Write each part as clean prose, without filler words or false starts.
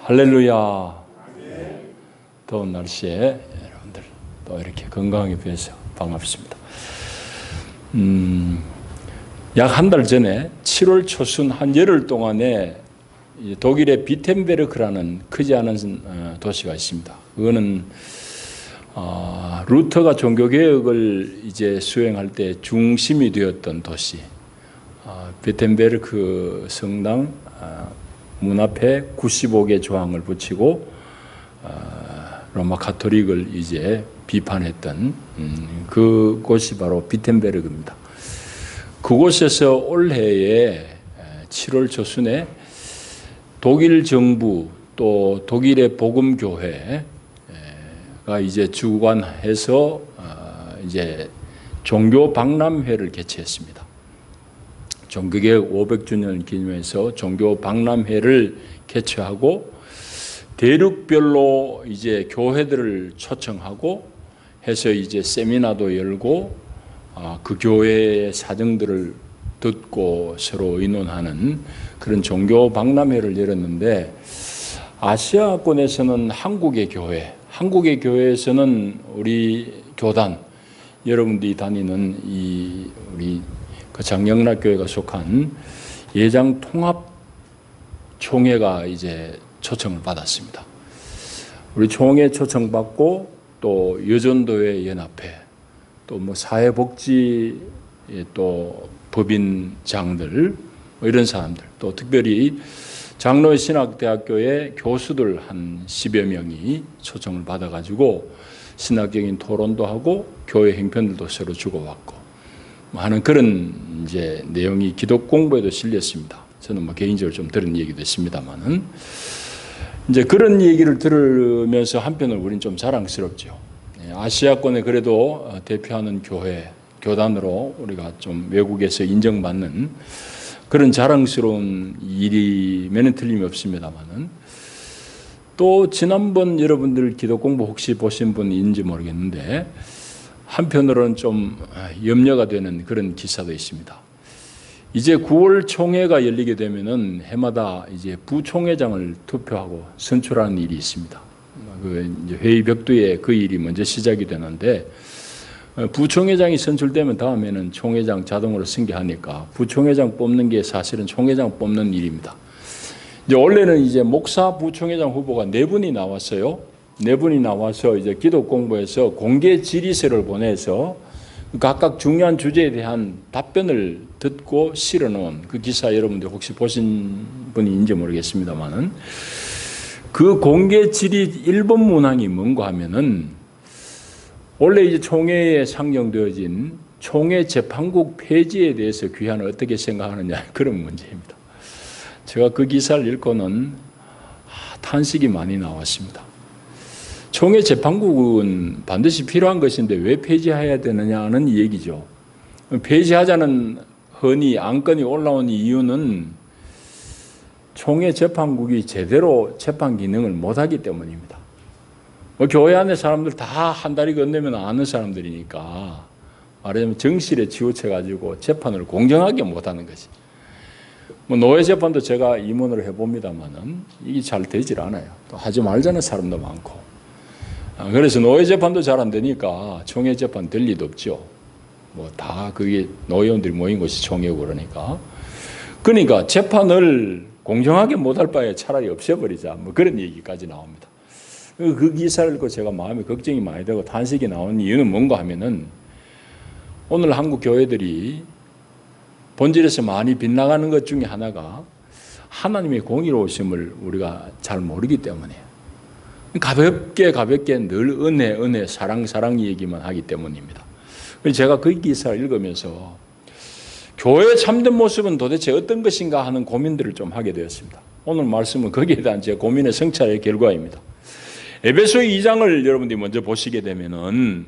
할렐루야. 더운 날씨에 여러분들 또 이렇게 건강하게 뵈서 반갑습니다. 약 한 달 전에 7월 초순 한 열흘 동안에 독일의 비텐베르크라는 크지 않은 도시가 있습니다. 그거는 루터가 종교개혁을 이제 수행할 때 중심이 되었던 도시. 비텐베르크 성당 문 앞에 95개 조항을 붙이고 로마 가톨릭을 이제 비판했던 그곳이 바로 비텐베르크입니다. 그곳에서 올해에 7월 초순에 독일 정부 또 독일의 복음교회가 이제 주관해서 이제 종교 박람회를 개최했습니다. 종교개혁 500주년을 기념해서 종교 박람회를 개최하고 대륙별로 이제 교회들을 초청하고 해서 이제 세미나도 열고 그 교회의 사정들을 듣고 서로 의논하는 그런 종교 박람회를 열었는데, 아시아권에서는 한국의 교회에서는 우리 교단 여러분들이 다니는 이 우리 그 장영락교회가 속한 예장 통합 총회가 이제 초청을 받았습니다. 우리 총회 초청받고 또 여전도회 연합회 또 뭐 사회복지 또 법인장들 뭐 이런 사람들 또 특별히 장로의 신학대학교의 교수들 한 10여 명이 초청을 받아가지고 신학적인 토론도 하고 교회 행편들도 서로 주고받고 하는 그런 이제 내용이 기독 공부에도 실렸습니다. 저는 뭐 개인적으로 좀 들은 얘기도 있습니다만은 이제 그런 얘기를 들으면서 한편으로 우리는 좀 자랑스럽죠. 아시아권에 그래도 대표하는 교단으로 우리가 좀 외국에서 인정받는 그런 자랑스러운 일이면 틀림이 없습니다만은, 또 지난번 여러분들 기독 공부 혹시 보신 분인지 모르겠는데 한편으로는 좀 염려가 되는 그런 기사도 있습니다. 이제 9월 총회가 열리게 되면은 해마다 이제 부총회장을 투표하고 선출하는 일이 있습니다. 그 이제 회의 벽두에 그 일이 먼저 시작이 되는데, 부총회장이 선출되면 다음에는 총회장 자동으로 승계하니까 부총회장 뽑는 게 사실은 총회장 뽑는 일입니다. 이제 원래는 이제 목사 부총회장 후보가 4분이 나왔어요. 4분이 나와서 이제 기독 공부에서 공개 질의서를 보내서 각각 중요한 주제에 대한 답변을 듣고 실어놓은 그 기사 여러분들 혹시 보신 분인지 모르겠습니다만은, 그 공개 질의 1번 문항이 뭔가 하면은 원래 이제 총회에 상정되어진 총회 재판국 폐지에 대해서 귀하는 어떻게 생각하느냐 그런 문제입니다. 제가 그 기사를 읽고는 탄식이 많이 나왔습니다. 총회 재판국은 반드시 필요한 것인데 왜 폐지해야 되느냐는 얘기죠. 폐지하자는 흔히 안건이 올라온 이유는 총회 재판국이 제대로 재판 기능을 못하기 때문입니다. 뭐 교회 안에 사람들 다 한 다리 건너면 아는 사람들이니까 말하자면 정실에 치우쳐가지고 재판을 공정하게 못하는 것이. 뭐 노예 재판도 제가 임원으로 해봅니다만은 이게 잘 되질 않아요. 또 하지 말자는 사람도 많고. 그래서 노예 재판도 잘 안 되니까 총회 재판 될 리도 없죠. 뭐 다 그게 노예원들이 모인 곳이 총회고 그러니까 재판을 공정하게 못할 바에 차라리 없애버리자 뭐 그런 얘기까지 나옵니다. 그 기사를 읽고 제가 마음에 걱정이 많이 되고 탄식이 나오는 이유는 뭔가 하면은, 오늘 한국 교회들이 본질에서 많이 빗나가는 것 중에 하나가 하나님의 공의로우심을 우리가 잘 모르기 때문에 가볍게 늘 은혜 사랑 얘기만 하기 때문입니다. 그래서 제가 그 기사를 읽으면서 교회의 참된 모습은 도대체 어떤 것인가 하는 고민들을 좀 하게 되었습니다. 오늘 말씀은 거기에 대한 제 고민의 성찰의 결과입니다. 에베소 2장을 여러분들이 먼저 보시게 되면은,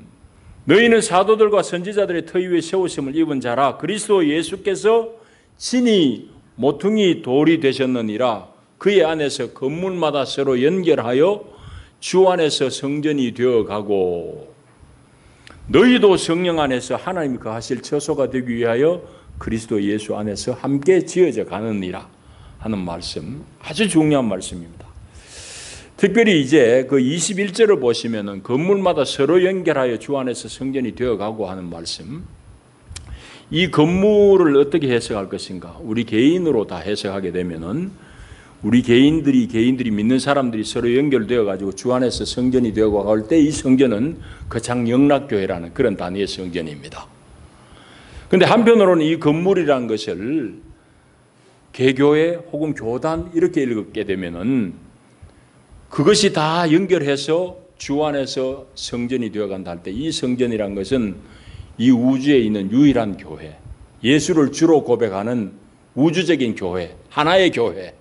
너희는 사도들과 선지자들의 터 위에 세우심을 입은 자라 그리스도 예수께서 친히 모퉁이 돌이 되셨느니라. 그의 안에서 건물마다 서로 연결하여 주 안에서 성전이 되어가고 너희도 성령 안에서 하나님이 거하실 처소가 되기 위하여 그리스도 예수 안에서 함께 지어져 가느니라 하는 말씀, 아주 중요한 말씀입니다. 특별히 이제 그 21절을 보시면은 건물마다 서로 연결하여 주 안에서 성전이 되어가고 하는 말씀. 이 건물을 어떻게 해석할 것인가? 우리 개인으로 다 해석하게 되면은 우리 개인들이 믿는 사람들이 서로 연결되어 가지고 주 안에서 성전이 되어가고 할 때 이 성전은 거창 영락교회라는 그런 단위의 성전입니다. 그런데 한편으로는 이 건물이라는 것을 개교회 혹은 교단 이렇게 읽게 되면은 그것이 다 연결해서 주 안에서 성전이 되어간다 할 때 이 성전이란 것은 이 우주에 있는 유일한 교회, 예수를 주로 고백하는 우주적인 교회, 하나의 교회,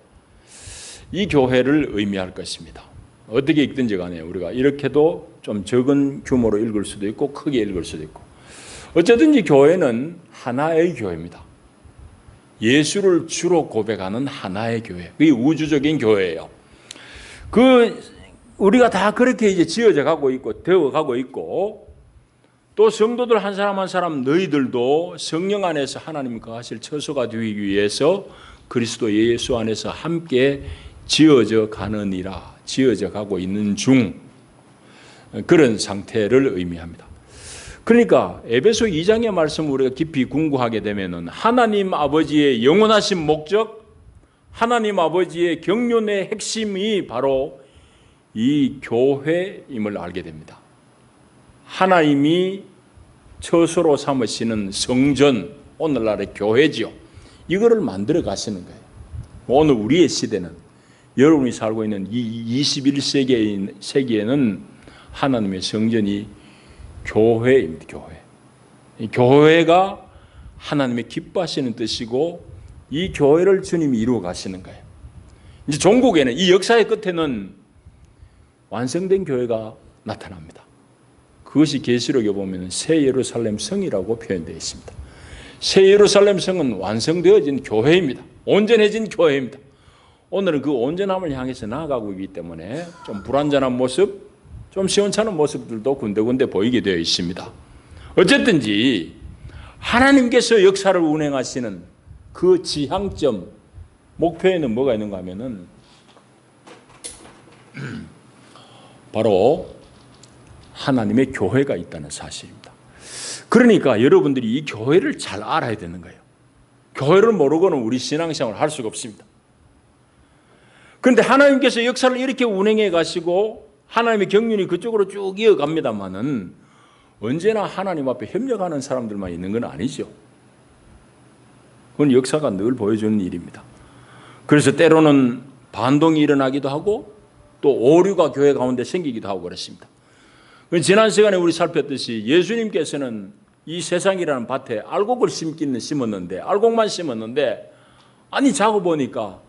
이 교회를 의미할 것입니다. 어떻게 읽든지 간에 우리가 이렇게도 좀 적은 규모로 읽을 수도 있고 크게 읽을 수도 있고 어쨌든지 교회는 하나의 교회입니다. 예수를 주로 고백하는 하나의 교회, 그게 우주적인 교회예요. 우리가 다 그렇게 이제 지어져 가고 있고 되어 가고 있고 또 성도들 한 사람 한 사람 너희들도 성령 안에서 하나님 거하실 처소가 되기 위해서 그리스도 예수 안에서 함께 지어져 가느니라, 지어져 가고 있는 중 그런 상태를 의미합니다. 그러니까 에베소 2장의 말씀을 우리가 깊이 궁구하게 되면은 하나님 아버지의 영원하신 목적, 하나님 아버지의 경륜의 핵심이 바로 이 교회임을 알게 됩니다. 하나님이 처소로 삼으시는 성전, 오늘날의 교회지요. 이거를 만들어 가시는 거예요. 오늘 우리의 시대는, 여러분이 살고 있는 이 21세기에는 하나님의 성전이 교회입니다. 교회. 이 교회가 하나님의 기뻐하시는 뜻이고 이 교회를 주님이 이루어 가시는 거예요. 이제 종국에는 이 역사의 끝에는 완성된 교회가 나타납니다. 그것이 계시록에 보면 새 예루살렘 성이라고 표현되어 있습니다. 새 예루살렘 성은 완성되어진 교회입니다. 온전해진 교회입니다. 오늘은 그 온전함을 향해서 나아가고 있기 때문에 좀 불완전한 모습, 좀 시원찮은 모습들도 군데군데 보이게 되어 있습니다. 어쨌든지 하나님께서 역사를 운행하시는 그 지향점, 목표에는 뭐가 있는가 하면은 바로 하나님의 교회가 있다는 사실입니다. 그러니까 여러분들이 이 교회를 잘 알아야 되는 거예요. 교회를 모르고는 우리 신앙생활을 할 수가 없습니다. 그런데 하나님께서 역사를 이렇게 운행해 가시고 하나님의 경륜이 그쪽으로 쭉 이어갑니다만은 언제나 하나님 앞에 협력하는 사람들만 있는 건 아니죠. 그건 역사가 늘 보여주는 일입니다. 그래서 때로는 반동이 일어나기도 하고 또 오류가 교회 가운데 생기기도 하고 그렇습니다. 지난 시간에 우리 살폈듯이 예수님께서는 이 세상이라는 밭에 알곡을 심었는데 알곡만 심었는데 아니 자고 보니까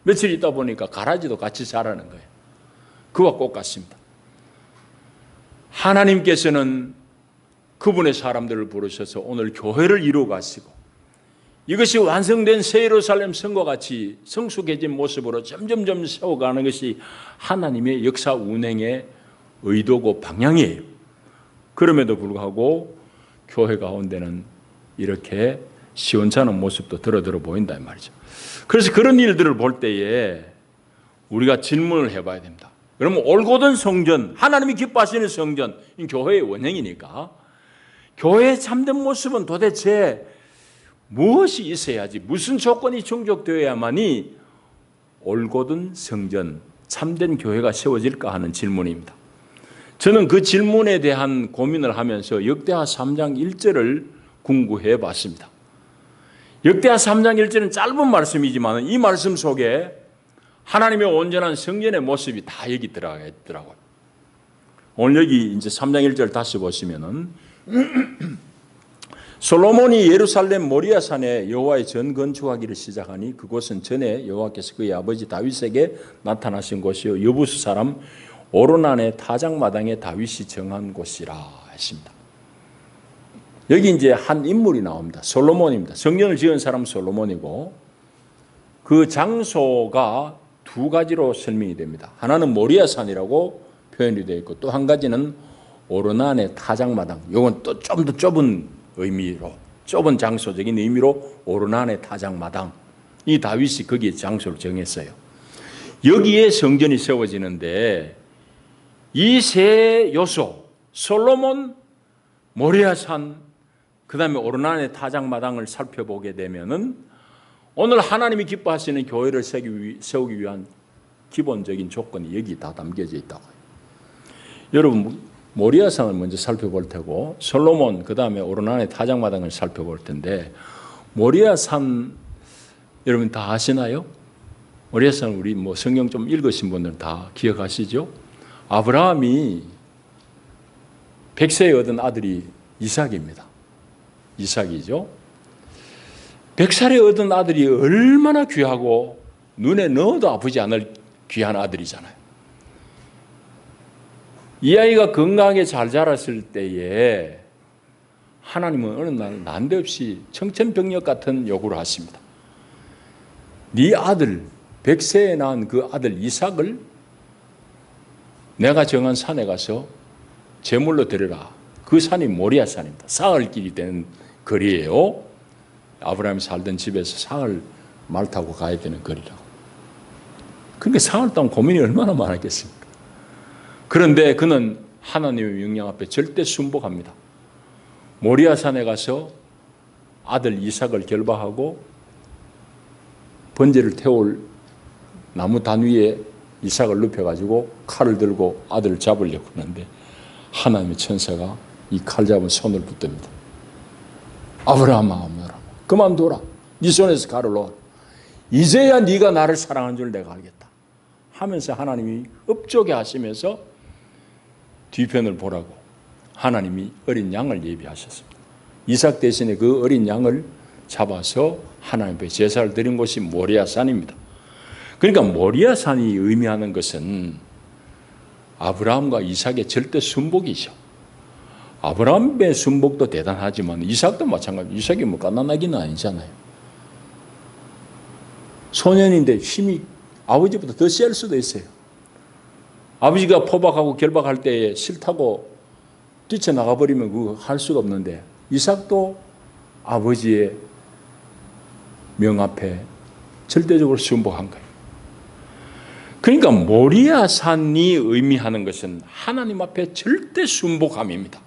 며칠 있다 보니까 가라지도 같이 자라는 거예요. 그와 똑같습니다. 하나님께서는 그분의 사람들을 부르셔서 오늘 교회를 이루어 가시고 이것이 완성된 새 예루살렘 성과 같이 성숙해진 모습으로 점점점 세워가는 것이 하나님의 역사 운행의 의도고 방향이에요. 그럼에도 불구하고 교회 가운데는 이렇게 시원찮은 모습도 들어 보인다 이 말이죠. 그래서 그런 일들을 볼 때에 우리가 질문을 해봐야 됩니다. 그러면 올곧은 성전, 하나님이 기뻐하시는 성전, 교회의 원형이니까 교회의 참된 모습은 도대체 무엇이 있어야지, 무슨 조건이 충족되어야만이 올곧은 성전, 참된 교회가 세워질까 하는 질문입니다. 저는 그 질문에 대한 고민을 하면서 역대하 3장 1절을 궁구해 봤습니다. 역대하 3장 1절은 짧은 말씀이지만 이 말씀 속에 하나님의 온전한 성전의 모습이 다 여기 들어가 있더라고요. 오늘 여기 이제 3장 1절 다시 보시면은 솔로몬이 예루살렘 모리아산에 여호와의 전 건축하기를 시작하니 그곳은 전에 여호와께서 그의 아버지 다윗에게 나타나신 곳이요 여부수 사람 오르난의 타작마당에 다윗이 정한 곳이라 했습니다. 여기 이제 한 인물이 나옵니다. 솔로몬입니다. 성전을 지은 사람 솔로몬이고 그 장소가 두 가지로 설명이 됩니다. 하나는 모리아산이라고 표현이 되어 있고 또 한 가지는 오르난의 타작마당. 이건 또 좀 더 좁은 의미로, 좁은 장소적인 의미로 오르난의 타작마당. 이 다윗이 거기에 장소를 정했어요. 여기에 성전이 세워지는데 이 세 요소, 솔로몬, 모리아산, 그 다음에 오르난의 타작마당을 살펴보게 되면은 오늘 하나님이 기뻐하시는 교회를 세우기 위한 기본적인 조건이 여기 다 담겨져 있다고요. 여러분, 모리아산을 먼저 살펴볼 테고 솔로몬, 그 다음에 오르난의 타작마당을 살펴볼 텐데, 모리아산 여러분 다 아시나요? 모리아산 우리 성경 좀 읽으신 분들은 다 기억하시죠? 아브라함이 100세에 얻은 아들이 이삭입니다. 이삭이죠. 100살에 얻은 아들이 얼마나 귀하고 눈에 넣어도 아프지 않을 귀한 아들이잖아요. 이 아이가 건강하게 잘 자랐을 때에 하나님은 어느 날 난데없이 청천벽력 같은 요구를 하십니다. 네 아들, 100세에 낳은 그 아들 이삭을 내가 정한 산에 가서 제물로 드려라. 그 산이 모리아산입니다. 사흘길이 되는 거리예요. 아브라함이 살던 집에서 사흘 말 타고 가야 되는 거리라고. 그러니까 사흘 동안 고민이 얼마나 많았겠습니까? 그런데 그는 하나님의 명령 앞에 절대 순복합니다. 모리아산에 가서 아들 이삭을 결박하고 번제를 태울 나무 단 위에 이삭을 눕혀가지고 칼을 들고 아들을 잡으려고 하는데 하나님의 천사가 이 칼 잡은 손을 붙듭니다. 아브라함아, 그만둬라. 네 손에서 칼을 놓아. 이제야 네가 나를 사랑한 줄 내가 알겠다 하면서 하나님이 읍조게 하시면서 뒤편을 보라고 하나님이 어린 양을 예비하셨습니다. 이삭 대신에 그 어린 양을 잡아서 하나님 앞에 제사를 드린 곳이 모리아산입니다. 그러니까 모리아산이 의미하는 것은 아브라함과 이삭의 절대 순복이죠. 아브라함의 순복도 대단하지만 이삭도 마찬가지. 이삭이 갓난아기는 아니잖아요. 소년인데 힘이 아버지보다 더 셀 수도 있어요. 아버지가 포박하고 결박할 때에 싫다고 뛰쳐나가버리면 그거 할 수가 없는데 이삭도 아버지의 명 앞에 절대적으로 순복한 거예요. 그러니까 모리아산이 의미하는 것은 하나님 앞에 절대 순복함입니다.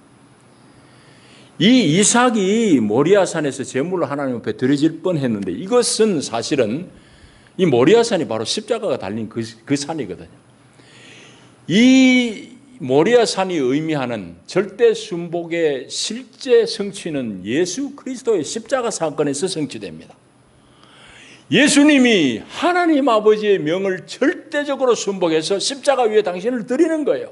이 이삭이 모리아산에서 제물을 하나님 앞에 드려질 뻔했는데 이것은 사실은 이 모리아산이 바로 십자가가 달린 그 산이거든요. 이 모리아산이 의미하는 절대 순복의 실제 성취는 예수 그리스도의 십자가 사건에서 성취됩니다. 예수님이 하나님 아버지의 명을 절대적으로 순복해서 십자가 위에 당신을 드리는 거예요.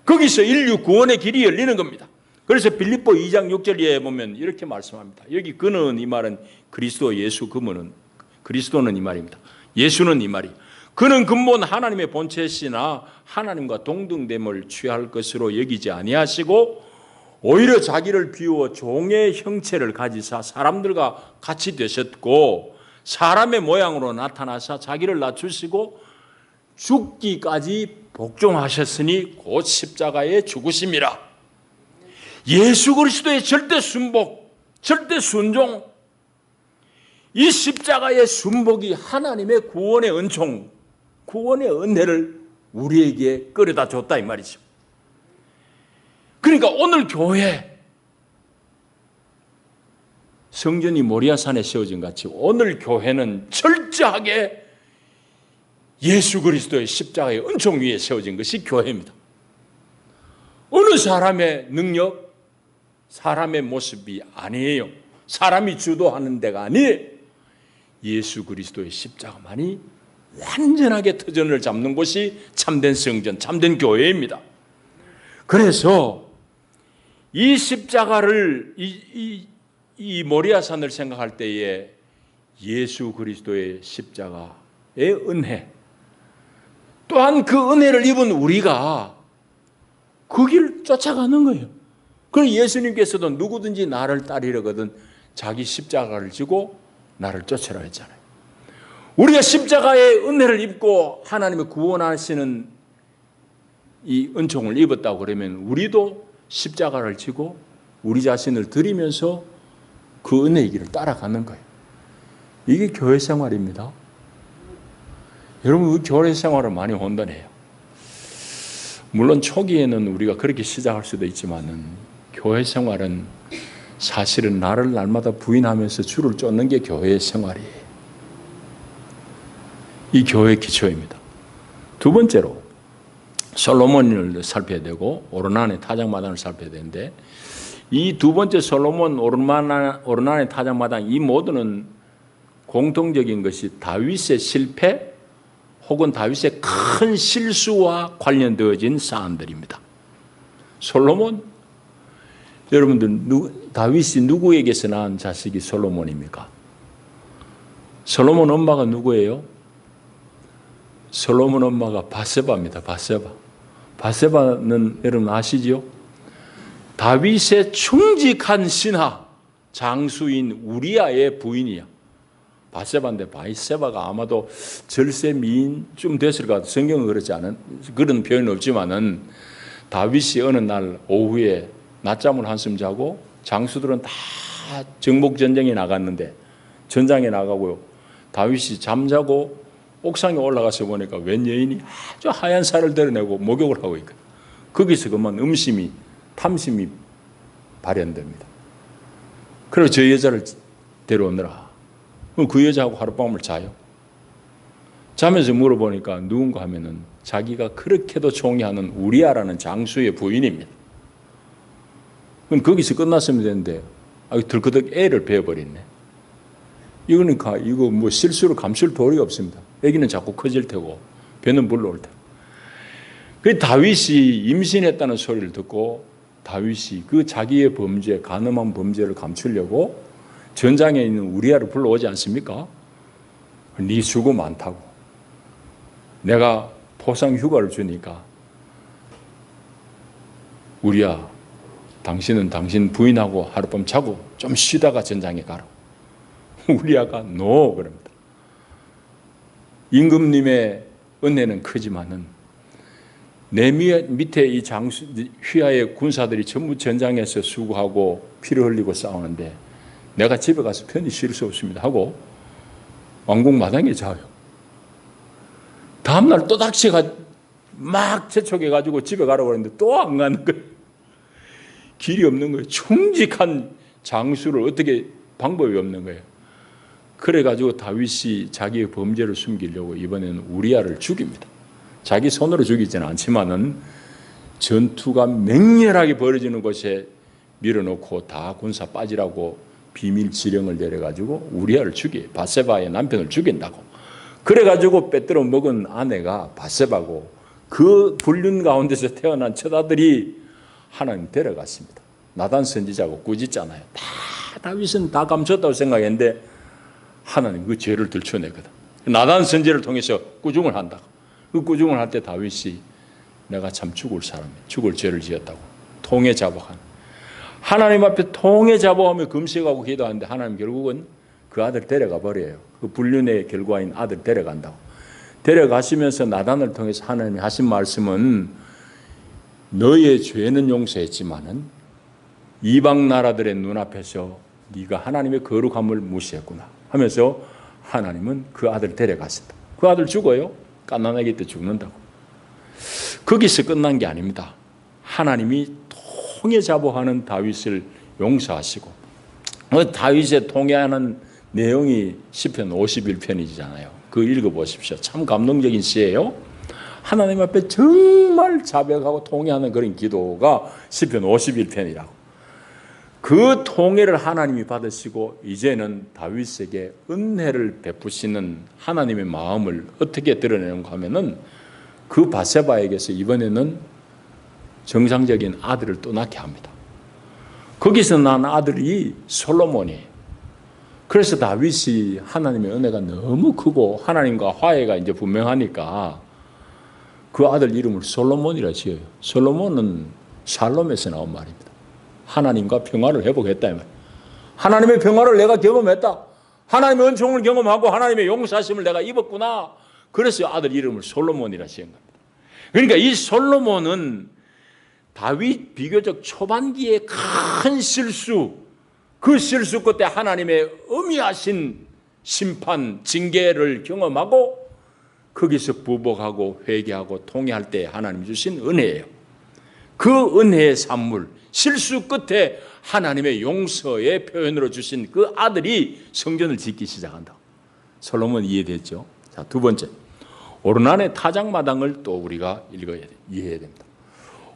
거기서 인류 구원의 길이 열리는 겁니다. 그래서 빌립보 2장 6절에 보면 이렇게 말씀합니다. 여기 그는 이 말은 그리스도 예수 그분은 그리스도는 이 말입니다. 예수는 이 말이 그는 근본 하나님의 본체시나 하나님과 동등됨을 취할 것으로 여기지 아니하시고 오히려 자기를 비워 종의 형체를 가지사 사람들과 같이 되셨고 사람의 모양으로 나타나사 자기를 낮추시고 죽기까지 복종하셨으니 곧 십자가에 죽으심이라. 예수 그리스도의 절대 순복, 절대 순종, 이 십자가의 순복이 하나님의 구원의 은총, 구원의 은혜를 우리에게 끌어다 줬다 이 말이죠. 그러니까 오늘 교회 성전이 모리아산에 세워진 같이 오늘 교회는 철저하게 예수 그리스도의 십자가의 은총 위에 세워진 것이 교회입니다. 어느 사람의 능력, 사람의 모습이 아니에요. 사람이 주도하는 데가 아니에요. 예수 그리스도의 십자가만이 완전하게 터전을 잡는 곳이 참된 성전, 참된 교회입니다. 그래서 이 십자가를 이 모리아산을 생각할 때에 예수 그리스도의 십자가의 은혜, 또한 그 은혜를 입은 우리가 그 길을 쫓아가는 거예요. 그래서 예수님께서도 누구든지 나를 따르려거든 자기 십자가를 지고 나를 쫓으라 했잖아요. 우리가 십자가의 은혜를 입고 하나님의 구원하시는 이 은총을 입었다고 그러면 우리도 십자가를 지고 우리 자신을 드리면서 그 은혜의 길을 따라가는 거예요. 이게 교회 생활입니다. 여러분, 그 교회 생활을 많이 혼돈해요. 물론 초기에는 우리가 그렇게 시작할 수도 있지만은 교회 생활은 사실은 나를 날마다 부인하면서 주를 쫓는 게 교회 생활이에요. 이 교회의 기초입니다. 두 번째로 솔로몬을 살펴야 되고 오르난의 타작마당을 살펴야 되는데, 이 두 번째 솔로몬 오르난의 타작마당, 이 모두는 공통적인 것이 다윗의 실패 혹은 다윗의 큰 실수와 관련되어진 사안들입니다. 솔로몬, 여러분들 다윗이 누구에게서 낳은 자식이 솔로몬입니까? 솔로몬 엄마가 누구예요? 솔로몬 엄마가 바세바입니다. 바세바는 여러분 아시죠? 다윗의 충직한 신하 장수인 우리아의 부인이야. 바세바인데 바세바가 아마도 절세 미인쯤 됐을 것 같아요. 성경은 그렇지 않은 그런 표현은 없지만은, 다윗이 어느 날 오후에 낮잠을 한숨 자고 장수들은 다 정복전쟁에 나갔는데 전장에 나가고요. 다윗이 잠자고 옥상에 올라가서 보니까 웬 여인이 아주 하얀 살을 드러내고 목욕을 하고 있거든요. 거기서 그만 탐심이 발현됩니다. 그래서 저 여자를 데려오느라. 그 여자하고 하룻밤을 자요. 자면서 물어보니까 누군가 하면은 자기가 그렇게도 총애하는 우리아라는 장수의 부인입니다. 그럼 거기서 끝났으면 되는데 들그덕 애를 베어버렸네. 이거니까 이거 뭐 실수로 감출 도리가 없습니다. 애기는 자꾸 커질 테고 배는 불러올 테고. 그 다윗이 임신했다는 소리를 듣고 다윗이 그 자기의 범죄, 간음한 범죄를 감추려고 전장에 있는 우리아를 불러오지 않습니까? 네 수고 많다고. 내가 포상 휴가를 주니까 우리아, 당신은 당신 부인하고 하룻밤 자고 좀 쉬다가 전장에 가라. 우리아가 노 그럽니다. 임금님의 은혜는 크지만은 내 밑에 이 휘하의 군사들이 전부 전장에서 수고하고 피를 흘리고 싸우는데 내가 집에 가서 편히 쉴 수 없습니다 하고 왕궁 마당에 자요. 다음날 또 닥치가 막 재촉해가지고 집에 가라고 그랬는데 또 안 가는 거예요. 길이 없는 거예요. 충직한 장수를 어떻게 방법이 없는 거예요. 그래가지고 다윗이 자기의 범죄를 숨기려고 이번에는 우리아를 죽입니다. 자기 손으로 죽이지는 않지만은 전투가 맹렬하게 벌어지는 곳에 밀어놓고 다 군사 빠지라고 비밀 지령을 내려가지고 우리아를 죽여요. 바세바의 남편을 죽인다고. 그래가지고 빼들어 먹은 아내가 바세바고 그 불륜 가운데서 태어난 첫 아들이 하나님 데려갔습니다. 나단 선지자고 꾸짖잖아요. 다윗은 다 감췄다고 생각했는데 하나님 그 죄를 들춰내거든. 나단 선지를 통해서 꾸중을 한다고. 그 꾸중을 할 때 다윗이 내가 참 죽을 사람이야. 죽을 죄를 지었다고. 통에 자복한. 하나님 앞에 통에 자복하며 금식하고 기도하는데 하나님 결국은 그 아들 데려가 버려요. 그 불륜의 결과인 아들 데려간다고. 데려가시면서 나단을 통해서 하나님이 하신 말씀은 너의 죄는 용서했지만은 이방 나라들의 눈앞에서 네가 하나님의 거룩함을 무시했구나 하면서 하나님은 그 아들 데려갔습니다. 그 아들 죽어요. 갓난아기 때 죽는다고. 거기서 끝난 게 아닙니다. 하나님이 통에 자복하는 다윗을 용서하시고, 다윗의 통회하는 내용이 시편 51편이잖아요. 그거 읽어보십시오. 참 감동적인 시예요. 하나님 앞에 정말 자백하고 통회하는 그런 기도가 시편 51편이라고. 그 통회를 하나님이 받으시고 이제는 다윗에게 은혜를 베푸시는 하나님의 마음을 어떻게 드러내는가 하면은 그 바세바에게서 이번에는 정상적인 아들을 또 낳게 합니다. 거기서 난 아들이 솔로몬이에요. 그래서 다윗이 하나님의 은혜가 너무 크고 하나님과 화해가 이제 분명하니까 그 아들 이름을 솔로몬이라 지어요. 솔로몬은 샬롬에서 나온 말입니다. 하나님과 평화를 회복했다. 하나님의 평화를 내가 경험했다. 하나님의 은총을 경험하고 하나님의 용서하심을 내가 입었구나. 그래서 아들 이름을 솔로몬이라 지은 겁니다. 그러니까 이 솔로몬은 다윗 비교적 초반기의 큰 실수, 그 실수 끝에 하나님의 엄미하신 심판, 징계를 경험하고 거기서 부복하고 회개하고 통회할 때 하나님 주신 은혜예요. 그 은혜의 산물, 실수 끝에 하나님의 용서의 표현으로 주신 그 아들이 성전을 짓기 시작한다. 솔로몬 이해됐죠? 자, 두 번째, 오르난의 타작마당을 또 우리가 읽어야 돼, 이해해야 됩니다.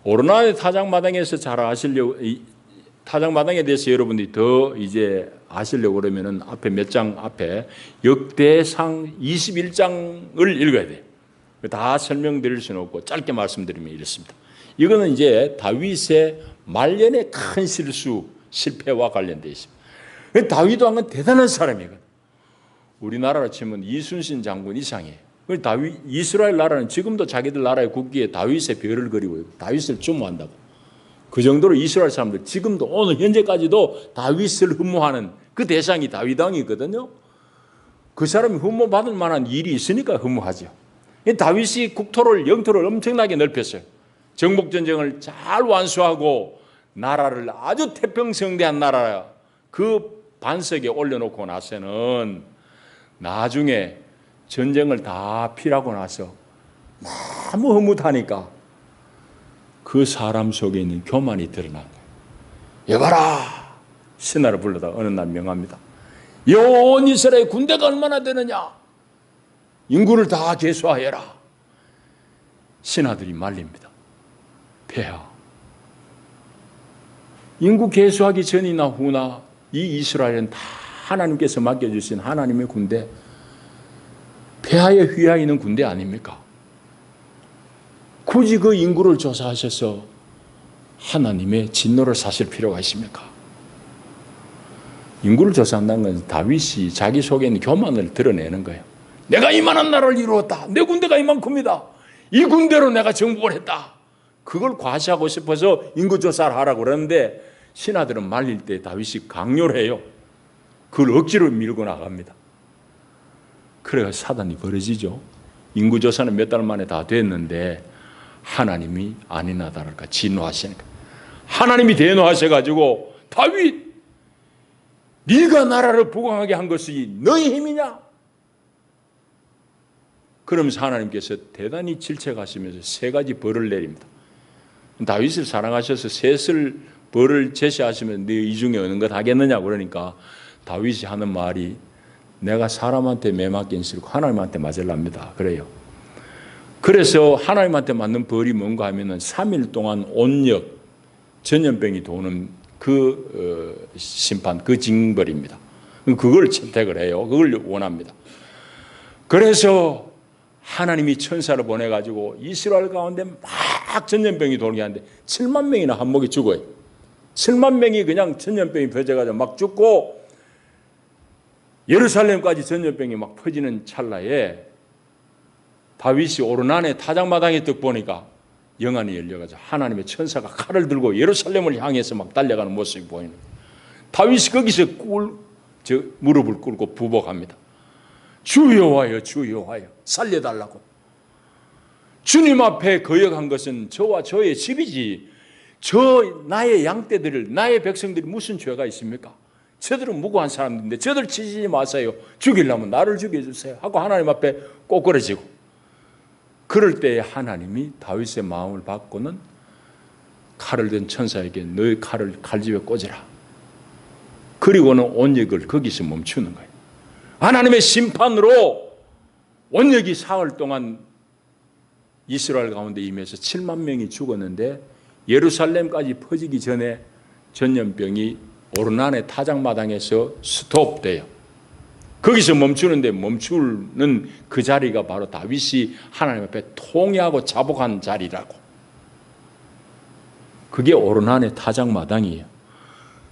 오르난의 타작마당에서 잘 아시려고, 타작마당에 대해서 여러분들이 더 이제 아시려고 그러면은 앞에 몇 장 앞에 역대상 21장을 읽어야 돼요. 다 설명드릴 수는 없고 짧게 말씀드리면 이렇습니다. 이거는 이제 다윗의 말년의 큰 실수, 실패와 관련되어 있습니다. 다윗도 한 건 대단한 사람이거든. 우리나라로 치면 이순신 장군 이상이에요. 다윗, 이스라엘 나라는 지금도 자기들 나라의 국기에 다윗의 별을 그리고 다윗을 추모한다고. 그 정도로 이스라엘 사람들 지금도 오늘 현재까지도 다윗을 흠모하는 그 대상이 다윗 왕이거든요. 그 사람이 흠모받을 만한 일이 있으니까 흠모하죠. 다윗이 국토를, 영토를 엄청나게 넓혔어요. 정복전쟁을 잘 완수하고 나라를 아주 태평성대한 나라 그 반석에 올려놓고 나서는 나중에 전쟁을 다 피하고 나서 너무 흐뭇하니까 그 사람 속에 있는 교만이 드러난 거예요. 여봐라, 신하를 불러다 어느 날 명합니다. 온 이스라엘 군대가 얼마나 되느냐? 인구를 다 계수하여라. 신하들이 말립니다. 폐하, 인구 계수하기 전이나 후나 이 이스라엘은 다 하나님께서 맡겨주신 하나님의 군대, 폐하에 휘하 있는 군대 아닙니까? 굳이 그 인구를 조사하셔서 하나님의 진노를 사실 필요가 있습니까? 인구를 조사한다는 건 다윗이 자기 속에 있는 교만을 드러내는 거예요. 내가 이만한 나라를 이루었다. 내 군대가 이만큼이다. 이 군대로 내가 정복을 했다. 그걸 과시하고 싶어서 인구조사를 하라고 그러는데 신하들은 말릴 때 다윗이 강요를 해요. 그걸 억지로 밀고 나갑니다. 그래서 사단이 벌어지죠. 인구조사는 몇 달 만에 다 됐는데 하나님이 아니나다랄까 진노하시니까 하나님이 대노하셔가지고 다윗, 네가 나라를 부강하게 한 것이 너의 힘이냐? 그러면서 하나님께서 대단히 질책하시면서 세 가지 벌을 내립니다. 다윗을 사랑하셔서 셋을 벌을 제시하시면 네 이 중에 어느 것 하겠느냐고 그러니까 다윗이 하는 말이 내가 사람한테 매맞긴 싫고 하나님한테 맞으랍니다. 그래요. 그래서 하나님한테 맞는 벌이 뭔가 하면은 3일 동안 온역, 전염병이 도는 그 심판, 그 징벌입니다. 그걸 채택을 해요. 그걸 원합니다. 그래서 하나님이 천사를 보내가지고 이스라엘 가운데 막 전염병이 돌게 하는데 7만 명이나 한목에 죽어요. 7만 명이 그냥 전염병이 퍼져가지고 막 죽고 예루살렘까지 전염병이 막 퍼지는 찰나에 다윗이 오르난의 타작마당에 딱 보니까 영안이 열려가지고 하나님의 천사가 칼을 들고 예루살렘을 향해서 막 달려가는 모습이 보이는 거예요. 다윗이 거기서 무릎을 꿇고 부복합니다. 주 여호와여, 주 여호와여, 살려달라고. 주님 앞에 거역한 것은 저와 저의 집이지 저 나의 양떼들을, 나의 백성들이 무슨 죄가 있습니까? 저들은 무고한 사람들인데 저들 치지 마세요. 죽이려면 나를 죽여주세요 하고 하나님 앞에 꼬꾸라지고, 그럴 때 하나님이 다윗의 마음을 받고는 칼을 든 천사에게 너의 칼을 칼집에 꽂으라. 그리고는 온역을 거기서 멈추는 거예요. 하나님의 심판으로 온역이 사흘 동안 이스라엘 가운데 임해서 7만 명이 죽었는데 예루살렘까지 퍼지기 전에 전염병이 오르난의 타작마당에서 스톱돼요. 거기서 멈추는데 멈추는 그 자리가 바로 다윗이 하나님 앞에 통회하고 자복한 자리라고. 그게 오르난의 타작마당이에요.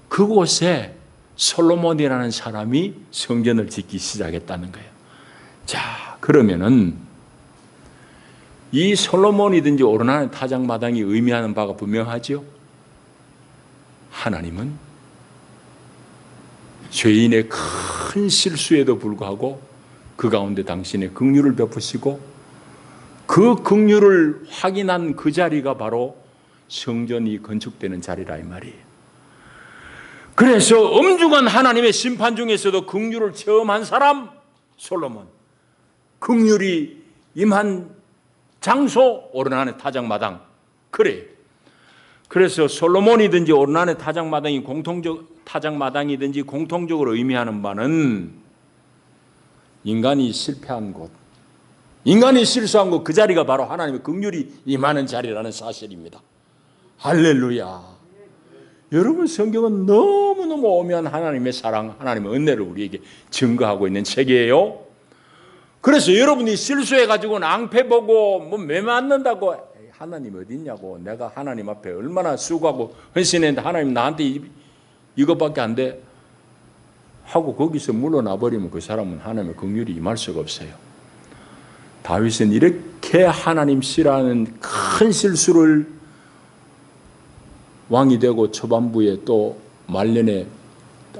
그곳에 솔로몬이라는 사람이 성전을 짓기 시작했다는 거예요. 자, 그러면은 이 솔로몬이든지 오르난의 타작마당이 의미하는 바가 분명하죠. 하나님은 죄인의 큰 실수에도 불구하고 그 가운데 당신의 긍휼을 베푸시고 그 긍휼을 확인한 그 자리가 바로 성전이 건축되는 자리라 이 말이에요. 그래서 엄중한 하나님의 심판 중에서도 긍휼을 체험한 사람 솔로몬, 긍휼이 임한 장소 오르나네 타작마당. 그래. 그래서 솔로몬이든지 오르나네 타작마당이든지 공통적으로 의미하는 바는 인간이 실패한 곳, 인간이 실수한 곳, 그 자리가 바로 하나님의 긍휼이 임하는 자리라는 사실입니다. 할렐루야. 여러분, 성경은 너무너무 오묘한 하나님의 사랑, 하나님의 은혜를 우리에게 증거하고 있는 책이에요. 그래서 여러분이 실수해가지고 낭패보고 매 맞는다고 하나님 어디 있냐고, 내가 하나님 앞에 얼마나 수고하고 헌신했는데 하나님 나한테 이것밖에 안 돼 하고 거기서 물러나 버리면 그 사람은 하나님의 긍휼이 임할 수가 없어요. 다윗은 이렇게 하나님 싫어하는 큰 실수를 왕이 되고 초반부에 또 말년에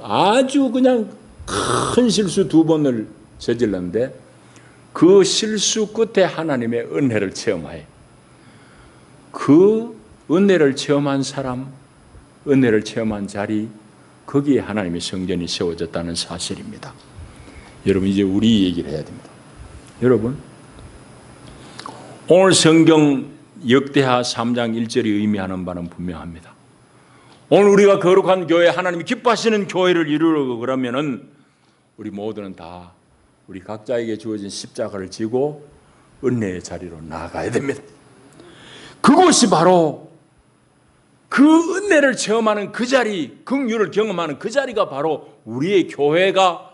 아주 그냥 큰 실수 2번을 저질렀는데 그 실수 끝에 하나님의 은혜를 체험하여 그 은혜를 체험한 사람, 은혜를 체험한 자리, 거기에 하나님의 성전이 세워졌다는 사실입니다. 여러분, 이제 우리 얘기를 해야 됩니다. 여러분, 오늘 성경 역대하 3장 1절이 의미하는 바는 분명합니다. 오늘 우리가 거룩한 교회, 하나님이 기뻐하시는 교회를 이루려고 그러면은 우리 모두는 다 우리 각자에게 주어진 십자가를 지고 은혜의 자리로 나아가야 됩니다. 그곳이 바로 그 은혜를 체험하는 그 자리, 긍휼을 경험하는 그 자리가 바로 우리의 교회가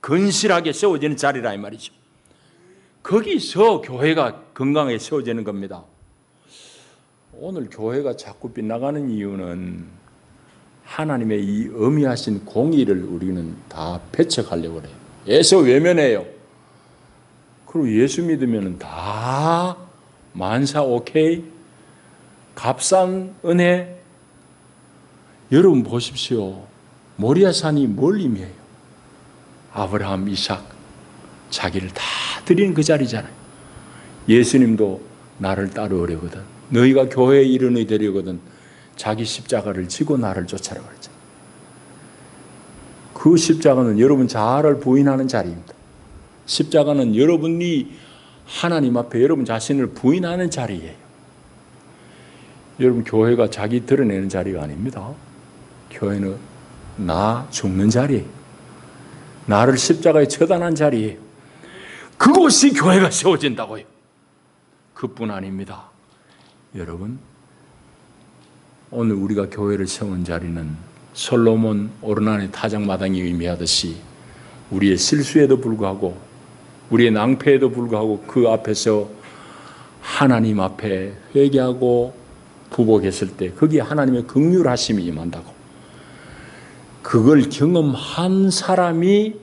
건실하게 세워지는 자리라 이 말이죠. 거기서 교회가 건강하게 세워지는 겁니다. 오늘 교회가 자꾸 빗나가는 이유는 하나님의 이 어미하신 공의를 우리는 다 배척하려고 그래요. 애써 외면해요. 그리고 예수 믿으면 다 만사 오케이, 값싼 은혜. 여러분 보십시오. 모리아산이 뭘 의미해요? 아브라함, 이삭 자기를 다 드린 그 자리잖아요. 예수님도 나를 따르려거든, 너희가 교회에 일원이 되려거든 자기 십자가를 지고 나를 쫓아라 그랬잖아요. 그 십자가는 여러분 자아를 부인하는 자리입니다. 십자가는 여러분이 하나님 앞에 여러분 자신을 부인하는 자리예요. 여러분, 교회가 자기 드러내는 자리가 아닙니다. 교회는 나 죽는 자리예요. 나를 십자가에 처단한 자리예요. 그곳이 교회가 세워진다고요. 그뿐 아닙니다. 여러분, 오늘 우리가 교회를 세운 자리는 솔로몬 오르나네 타작마당이 의미하듯이 우리의 실수에도 불구하고 우리의 낭패에도 불구하고 그 앞에서 하나님 앞에 회개하고 부복했을 때 거기에 하나님의 긍휼하심이 임한다고. 그걸 경험한 사람이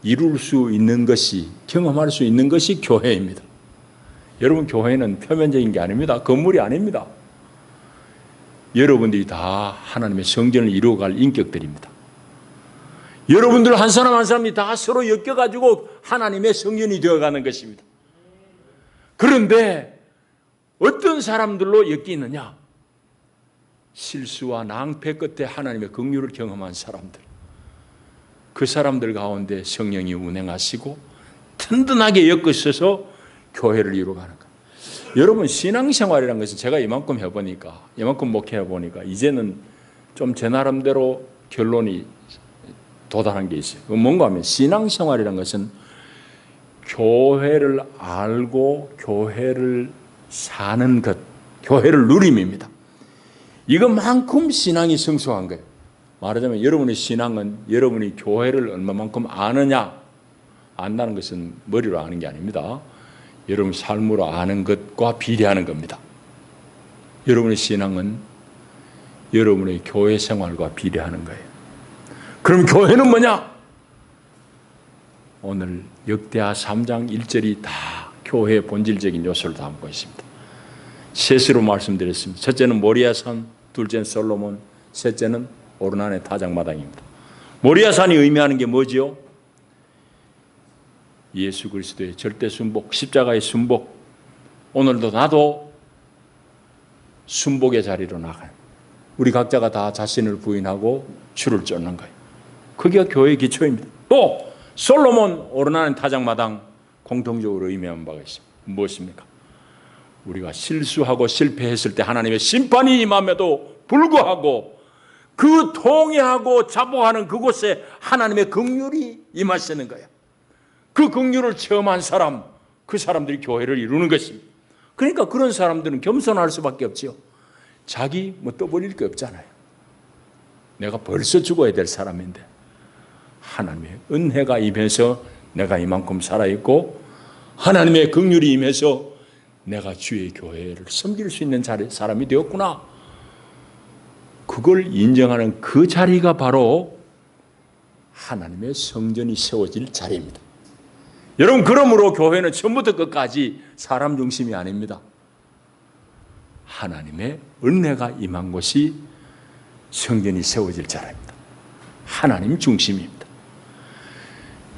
이룰 수 있는 것이, 경험할 수 있는 것이 교회입니다. 여러분, 교회는 표면적인 게 아닙니다. 건물이 아닙니다. 여러분들이 다 하나님의 성전을 이루어갈 인격들입니다. 여러분들 한 사람 한 사람이 다 서로 엮여가지고 하나님의 성전이 되어가는 것입니다. 그런데 어떤 사람들로 엮이느냐? 실수와 낭패 끝에 하나님의 긍휼을 경험한 사람들. 그 사람들 가운데 성령이 운행하시고 든든하게 엮으셔서 교회를 이루어가는 것. 여러분, 신앙생활이라는 것은 제가 이만큼 해보니까, 이만큼 목회해보니까 이제는 좀 제 나름대로 결론이 도달한 게 있어요. 뭔가 하면 신앙생활이라는 것은 교회를 알고 교회를 사는 것, 교회를 누림입니다. 이것만큼 신앙이 성숙한 거예요. 말하자면 여러분의 신앙은 여러분이 교회를 얼마만큼 아느냐, 안다는 것은 머리로 아는 게 아닙니다. 여러분 삶으로 아는 것과 비례하는 겁니다. 여러분의 신앙은 여러분의 교회 생활과 비례하는 거예요. 그럼 교회는 뭐냐? 오늘 역대하 3장 1절이 다 교회의 본질적인 요소를 담고 있습니다. 셋으로 말씀드렸습니다. 첫째는 모리아산, 둘째는 솔로몬, 셋째는 오르나네 타작마당입니다. 모리아산이 의미하는 게 뭐지요? 예수 그리스도의 절대 순복, 십자가의 순복. 오늘도 나도 순복의 자리로 나가요. 우리 각자가 다 자신을 부인하고 주를 쫓는 거예요. 그게 교회의 기초입니다. 또 솔로몬 오르나네 타작마당, 공통적으로 의미하는 바가 있습니다. 무엇입니까? 우리가 실수하고 실패했을 때 하나님의 심판이 임함에도 불구하고 그 통회하고 자복하는 그곳에 하나님의 긍휼이 임하시는 거예요. 그 긍휼을 체험한 사람, 그 사람들이 교회를 이루는 것입니다. 그러니까 그런 사람들은 겸손할 수밖에 없지요. 자기 떠버릴 게 없잖아요. 내가 벌써 죽어야 될 사람인데 하나님의 은혜가 임해서 내가 이만큼 살아있고 하나님의 긍휼이 임해서 내가 주의 교회를 섬길 수 있는 사람이 되었구나. 그걸 인정하는 그 자리가 바로 하나님의 성전이 세워질 자리입니다. 여러분, 그러므로 교회는 처음부터 끝까지 사람 중심이 아닙니다. 하나님의 은혜가 임한 곳이 성전이 세워질 자리입니다. 하나님 중심입니다.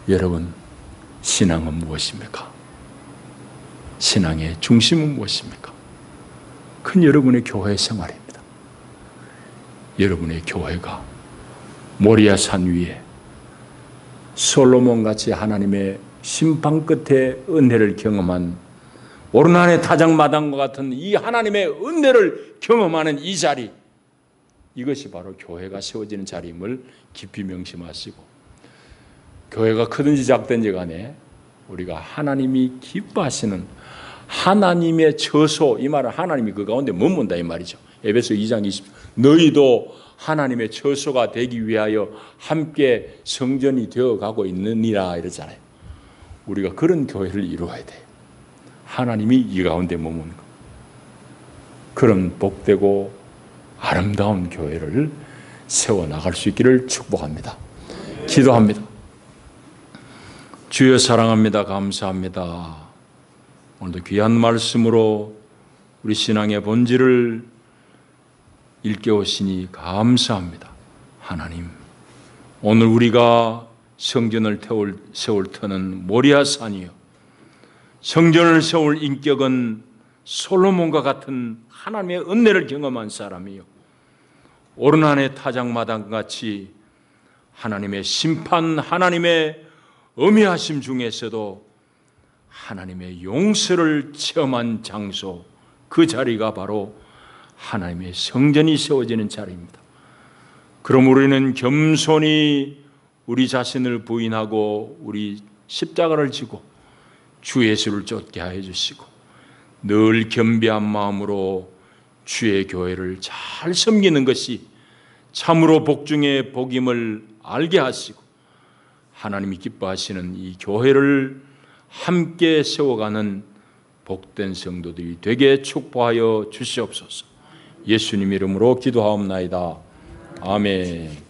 여러분, 신앙은 무엇입니까? 신앙의 중심은 무엇입니까? 그건 여러분의 교회 생활입니다. 여러분의 교회가 모리아 산 위에 솔로몬같이 하나님의 심판 끝에 은혜를 경험한 오르난의 타작마당과 같은 이 하나님의 은혜를 경험하는 이 자리, 이것이 바로 교회가 세워지는 자리임을 깊이 명심하시고, 교회가 크든지 작든지 간에 우리가 하나님이 기뻐하시는 하나님의 처소, 이 말은 하나님이 그 가운데 머문다 이 말이죠. 에베소 2장 20, 너희도 하나님의 처소가 되기 위하여 함께 성전이 되어가고 있느니라 이러잖아요. 우리가 그런 교회를 이루어야 돼요. 하나님이 이 가운데 머무는 것. 그런 복되고 아름다운 교회를 세워나갈 수 있기를 축복합니다. 기도합니다. 주여 사랑합니다. 감사합니다. 오늘도 귀한 말씀으로 우리 신앙의 본질을 일깨우시니 감사합니다. 하나님, 오늘 우리가 성전을 세울 터는 모리아산이요, 성전을 세울 인격은 솔로몬과 같은 하나님의 은혜를 경험한 사람이요, 오르난의 타작마당같이 하나님의 심판, 하나님의 어미하심 중에서도 하나님의 용서를 체험한 장소, 그 자리가 바로 하나님의 성전이 세워지는 자리입니다. 그럼 우리는 겸손히 우리 자신을 부인하고 우리 십자가를 지고 주 예수를 쫓게 하여 주시고 늘 겸비한 마음으로 주의 교회를 잘 섬기는 것이 참으로 복 중에 복임을 알게 하시고 하나님이 기뻐하시는 이 교회를 함께 세워가는 복된 성도들이 되게 축복하여 주시옵소서. 예수님 이름으로 기도하옵나이다. 아멘.